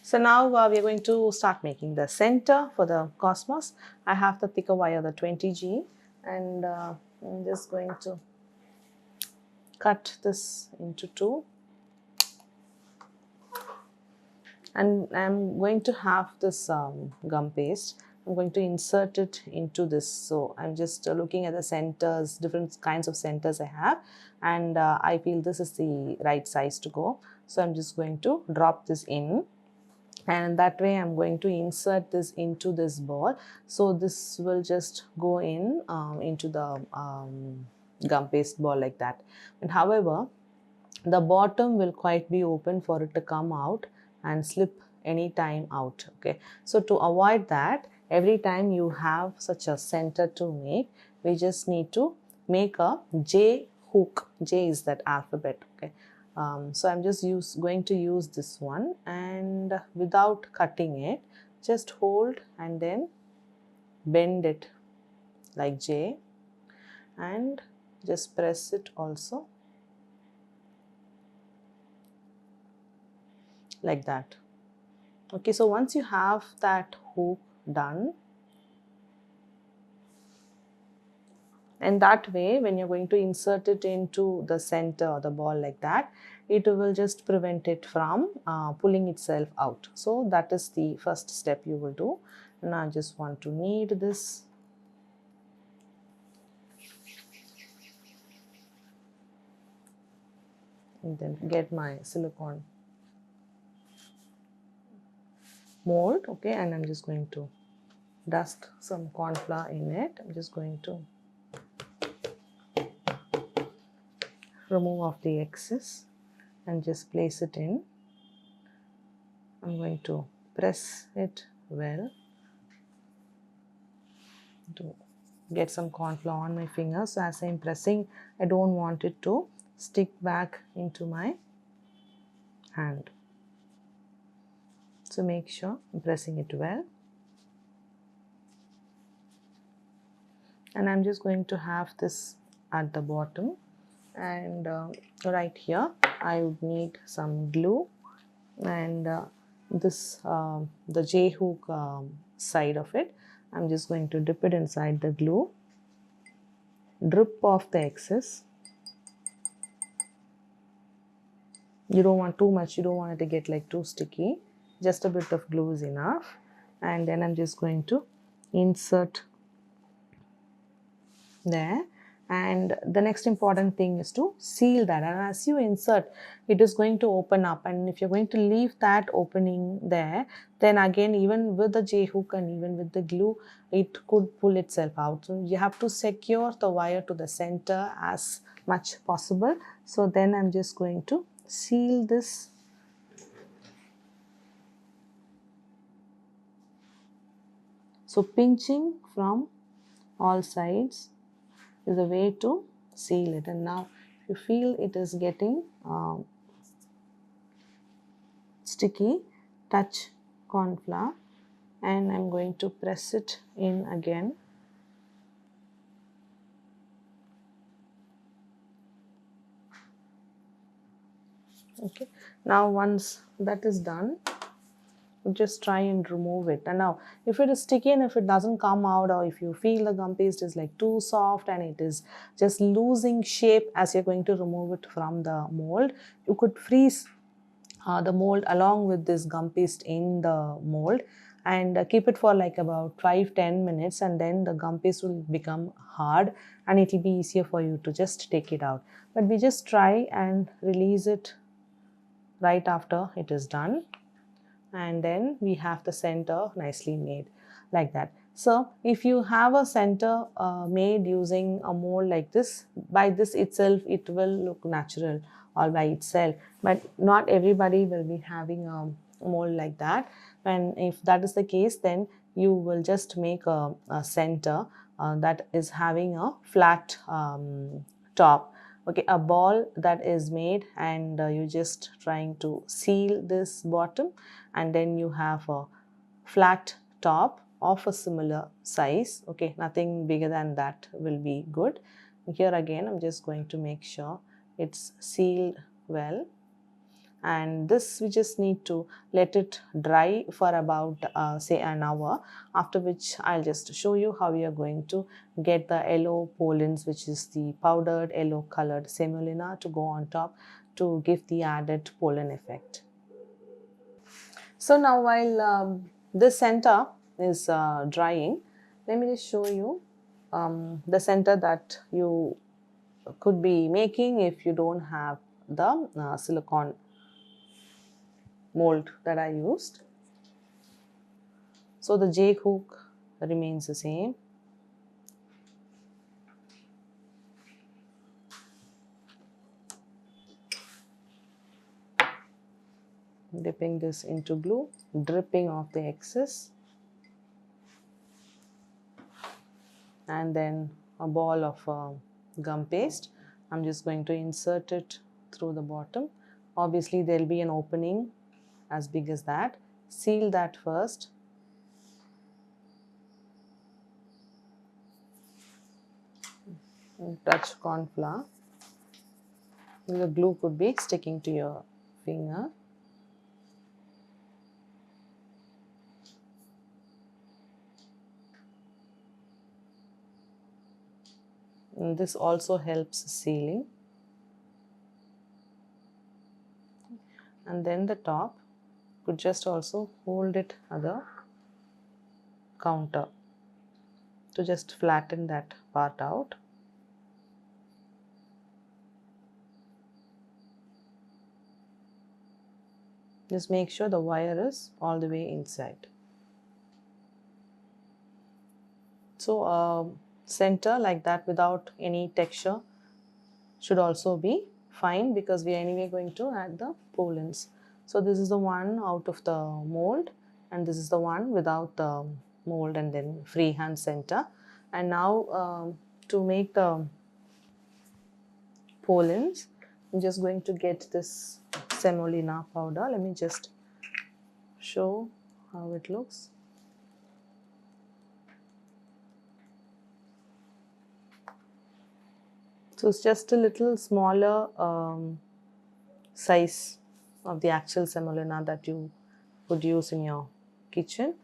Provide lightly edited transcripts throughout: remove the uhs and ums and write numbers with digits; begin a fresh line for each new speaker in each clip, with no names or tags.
So now we are going to start making the center for the cosmos. I have the thicker wire, the 20G, and I'm just going to cut this into two. And I'm going to have this gum paste. I'm going to insert it into this. So I'm just looking at the centers, different kinds of centers I have, and I feel this is the right size to go. So I'm just going to drop this in, and that way I'm going to insert this into this ball. So this will just go in into the gum paste ball like that. And however, the bottom will quite be open for it to come out and slip any time out. Okay, so to avoid that, every time you have such a center to make, we just need to make a J hook. J is that alphabet. Okay, so I'm just going to use this one, and without cutting it, just hold and then bend it like J, and just press it also like that. Okay, so once you have that hook done, and that way when you're going to insert it into the center or the ball like that, it will just prevent it from pulling itself out. So that is the first step you will do. And I just want to knead this. And then get my silicone mold. Okay, and I'm just going to dust some corn flour in it. I'm just going to remove off the excess and just place it in. I'm going to press it well to get some corn flour on my fingers. So as I'm pressing, I don't want it to stick back into my hand. So make sure I'm pressing it well. And I'm just going to have this at the bottom, and right here I would need some glue, and this the J hook side of it, I'm just going to dip it inside the glue, drip off the excess. You don't want too much, you don't want it to get like too sticky, just a bit of glue is enough. And then I'm just going to insert there, and the next important thing is to seal that. And as you insert, it is going to open up, and if you're going to leave that opening there, then again, even with the J hook and even with the glue, it could pull itself out. So you have to secure the wire to the center as much possible. So then I'm just going to seal this. So pinching from all sides is a way to seal it. And now if you feel it is getting sticky, touch corn flour, and I'm going to press it in again. Okay, now once that is done, just try and remove it. And now if it is sticky and if it doesn't come out, or if you feel the gum paste is like too soft and it is just losing shape as you're going to remove it from the mold, you could freeze the mold along with this gum paste in the mold, and keep it for like about 5-10 minutes, and then the gum paste will become hard and it will be easier for you to just take it out. But we just try and release it right after it is done, and then we have the center nicely made like that. So if you have a center made using a mold like this, by this itself it will look natural all by itself, but not everybody will be having a mold like that. And if that is the case, then you will just make a center that is having a flat top. Okay, a ball that is made, and you're just trying to seal this bottom, and then you have a flat top of a similar size. Okay, nothing bigger than that will be good. Here again, I'm just going to make sure it's sealed well, and this we just need to let it dry for about say an hour, after which I'll just show you how we are going to get the yellow pollens, which is the powdered yellow colored semolina, to go on top to give the added pollen effect. So now while this center is drying, let me just show you the center that you could be making if you don't have the silicone mold that I used. So the J hook remains the same. Dipping this into glue, dripping off the excess, and then a ball of gum paste. I'm just going to insert it through the bottom. Obviously there will be an opening as big as that. Seal that first. And touch corn flour. The glue could be sticking to your finger. And this also helps sealing. And then the top could just also hold it at the counter to just flatten that part out. Just make sure the wire is all the way inside. So center like that without any texture should also be fine, because we are anyway going to add the pollens. So this is the one out of the mold, and this is the one without the mold and then freehand center. And now to make the pollens, I'm just going to get this semolina powder. Let me just show how it looks. So it's just a little smaller size of the actual semolina that you would use in your kitchen.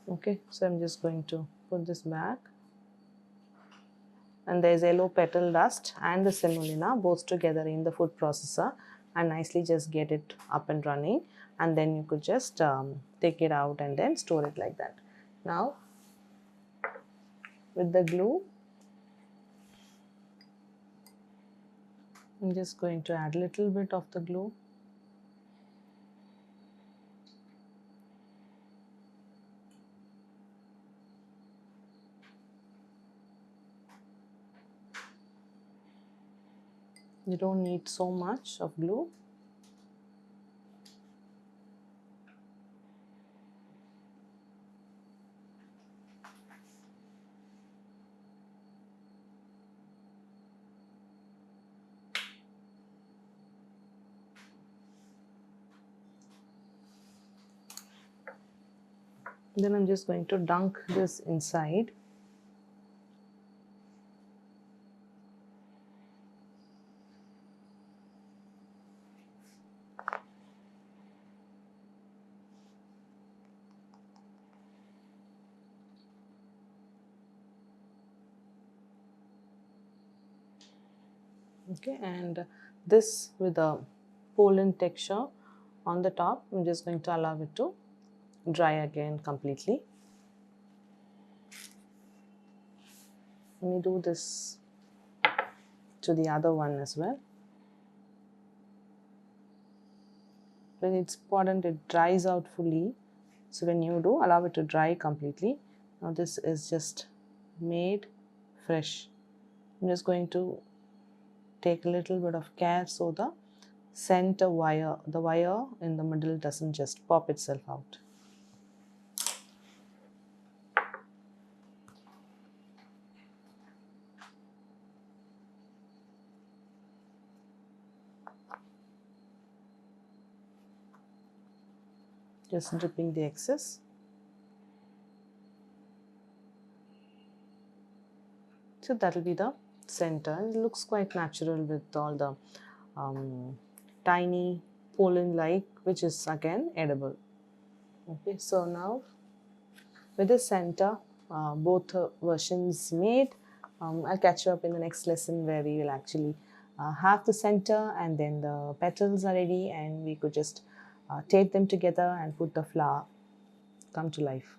Okay, so I'm just going to put this back. And there's yellow petal dust and the semolina both together in the food processor, and nicely just get it up and running, and then you could just take it out and then store it like that. Now with the glue, I'm just going to add a little bit of the glue. You don't need so much of glue. Then I'm just going to dunk this inside. Okay, and this with a pollen texture on the top, I'm just going to allow it to dry again completely. Let me do this to the other one as well. When it's important, it dries out fully. So when you do, allow it to dry completely. Now this is just made fresh. I'm just going to take a little bit of care so the center wire, the wire in the middle, doesn't just pop itself out. Just dripping the excess. So that will be the center. It looks quite natural with all the tiny pollen-like, which is again edible. Okay, so now with the center, both versions made. I'll catch you up in the next lesson where we will actually have the center and then the petals are ready and we could just tape them together and put the flower come to life.